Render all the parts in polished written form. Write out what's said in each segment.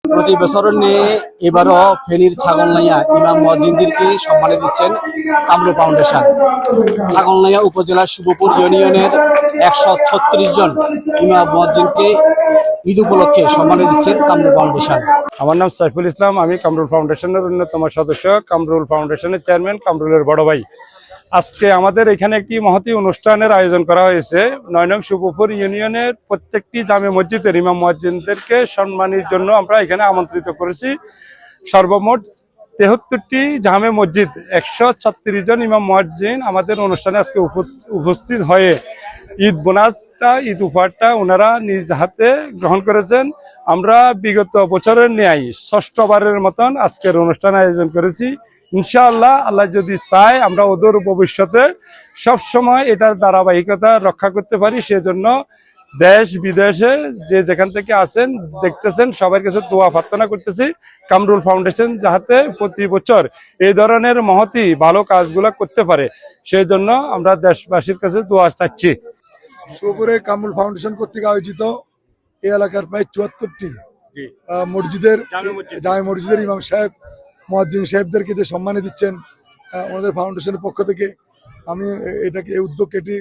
প্রতি বছর নিয়ে এবারও ফেনীর ছাগলনাইয়া ইমাম মসজিদকে সম্মানে দিচ্ছেন কামরুল ফাউন্ডেশন। ছাগলনাইয়া উপজেলার শিবপুর ইউনিয়নের 136 জন ইমাম মসজিদকে ঈদ উপলক্ষে সম্মানে দিচ্ছেন কামরুল ফাউন্ডেশন। আমার নাম সাইফুল ইসলাম, আমি কামরুল ফাউন্ডেশনের অন্যতম সদস্য, কামরুল ফাউন্ডেশনের চেয়ারম্যান, কামরুলের বড় ভাই। আজকে আমাদের এখানে একটি মহতী অনুষ্ঠানের আয়োজন করা হয়েছে। 9 নং শিবপুর ইউনিয়নের প্রত্যেকটি জামে মসজিদের ইমাম মুয়াজ্জিনদেরকে সম্মানের জন্য আমরা এখানে আমন্ত্রিত করেছি। সর্বমোট 73টি জামে মসজিদ, 136 জন ইমাম মুয়াজ্জিন আমাদের অনুষ্ঠানে আজকে উপস্থিত হয়ে ঈদ বোনাসটা, ঈদ উপহারটা ওনারা নিজ হাতে গ্রহণ করেছেন। আমরা বিগত বছরের ন্যায় ষষ্ঠবারের মতন আজকের অনুষ্ঠান আয়োজন করেছি। ইনশাআল্লাহ, আল্লাহ যদি চায় আমরা ওদের ভবিষ্যতে সবসময় এটার ধারাবাহিকতা রক্ষা করতে পারি। সেজন্য দেশ বিদেশে যে যেখান থেকে আছেন দেখতেছেন সবার কাছে দোয়া প্রার্থনা করতেছি কামরুল ফাউন্ডেশন যাতে প্রতি বছর এই ধরনের মহতী ভালো কাজগুলো করতে পারে, সেই জন্য আমরা দেশবাসীর কাছে দোয়া চাচ্ছি। শিবপুরে কামরুল ফাউন্ডেশন কর্তৃক আয়োজিত এই এলাকার প্রায় 74টি মসজিদের জামে মসজিদের ইমাম সাহেব, মুয়াজ্জিন সাহেবদেরকে যে সম্মানে দিচ্ছেন আমাদের ফাউন্ডেশনের পক্ষ থেকে, আমি এটাকে এই উদ্যোগ এটি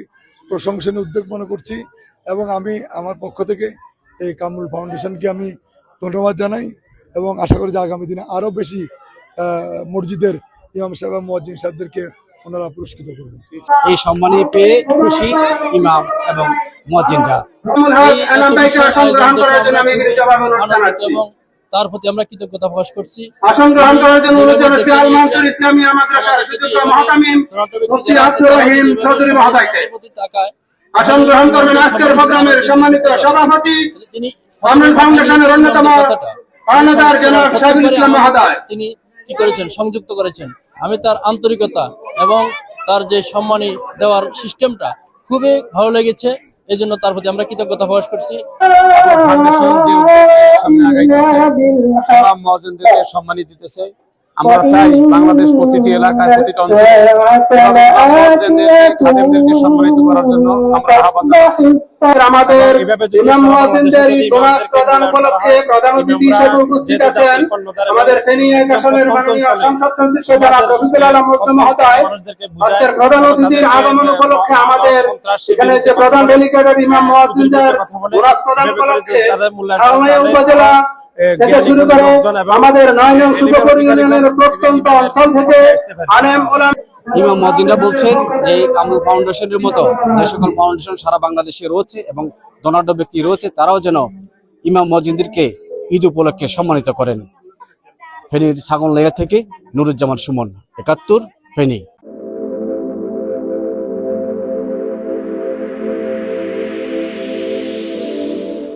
প্রশংসনীয় উদ্যোগ মনে করছি এবং আমি আমার পক্ষ থেকে এই কামরুল ফাউন্ডেশনকে আমি ধন্যবাদ জানাই এবং আশা করি যে আগামী দিনে আরও বেশি মসজিদের ইমাম সাহেব এবং মুয়াজ্জিন সাহেবদেরকে ওনারা পুরস্কৃত করবেন। এই সম্মানে পেয়ে খুশি ইমাম এবং মুয়াজ্জিনরা। তার প্রতি আমরা কৃতজ্ঞতা প্রকাশ করছি। আসন গ্রহণ করার জন্য অনুরোধ জানাচ্ছি আল মানসুর ইসলামী মাদ্রাসার সুযোগ্য মহতামিম মুফতি আব্দুর রহিম চৌধুরী মহোদয়কে। আসন গ্রহণ করবেন আজকের প্রোগ্রামের সম্মানিত সভাপতি, কামরুল ফাউন্ডেশনের অন্যতম কর্ণধার জনাব সাইফুল ইসলাম মহোদয়। তিনি কি করেছেন, সংযুক্ত করেছেন। আমি তার আন্তরিকতা এবং তার যে সম্মানী দেওয়ার সিস্টেমটা খুবই ভালো লেগেছে। এই জন্য তার প্রতি আমরা কৃতজ্ঞতা প্রকাশ করছি। ফাউন্ডেশন যে সামনে আগাইতেছে, ইমাম মুয়াজ্জিনদেরকে সম্মানিত দিতেছে। আমরা চাই বাংলাদেশ প্রতিটি এলাকায়, প্রতিটি অঞ্চলে খাদেমদেরকে সম্মানিত করার জন্য আমরা আহ্বান জানাচ্ছি। আমাদের ইমাম মুয়াজ্জিনদের বোনাস প্রদান উপলক্ষে প্রধান অতিথি হিসেবে উপস্থিত আছেন আমাদের ফেনী এক আসনের মাননীয় সংসদ সদস্য জনাব রফিকুল আলম মুসলিম মহোদয়। আজকের প্রধান অতিথির আগমন উপলক্ষে আমাদের এখানে যে প্রধান ডেলিগেটেড ইমাম মুয়াজ্জিনদের বোনাস প্রদান উপলক্ষে ছাগলনাইয়া উপজেলা থেকে শুরু করে আমাদের 9 নং শিবপুর ইউনিয়নের প্রত্যন্ত অঞ্চল থেকে আলেম ওলামা ইমাম মুয়াজ্জিনরা বলছেন যে কামরুল ফাউন্ডেশনের মতো যে সকল ফাউন্ডেশন সারা বাংলাদেশে রয়েছে এবং ধনাঢ্য ব্যক্তি রয়েছে, তারাও যেন ইমাম মুয়াজ্জিনদেরকে ঈদ উপলক্ষে সম্মানিত করেন। ফেনীর ছাগলনাইয়া থেকে নুরুজ্জামান সুমন, 71 ফেনী।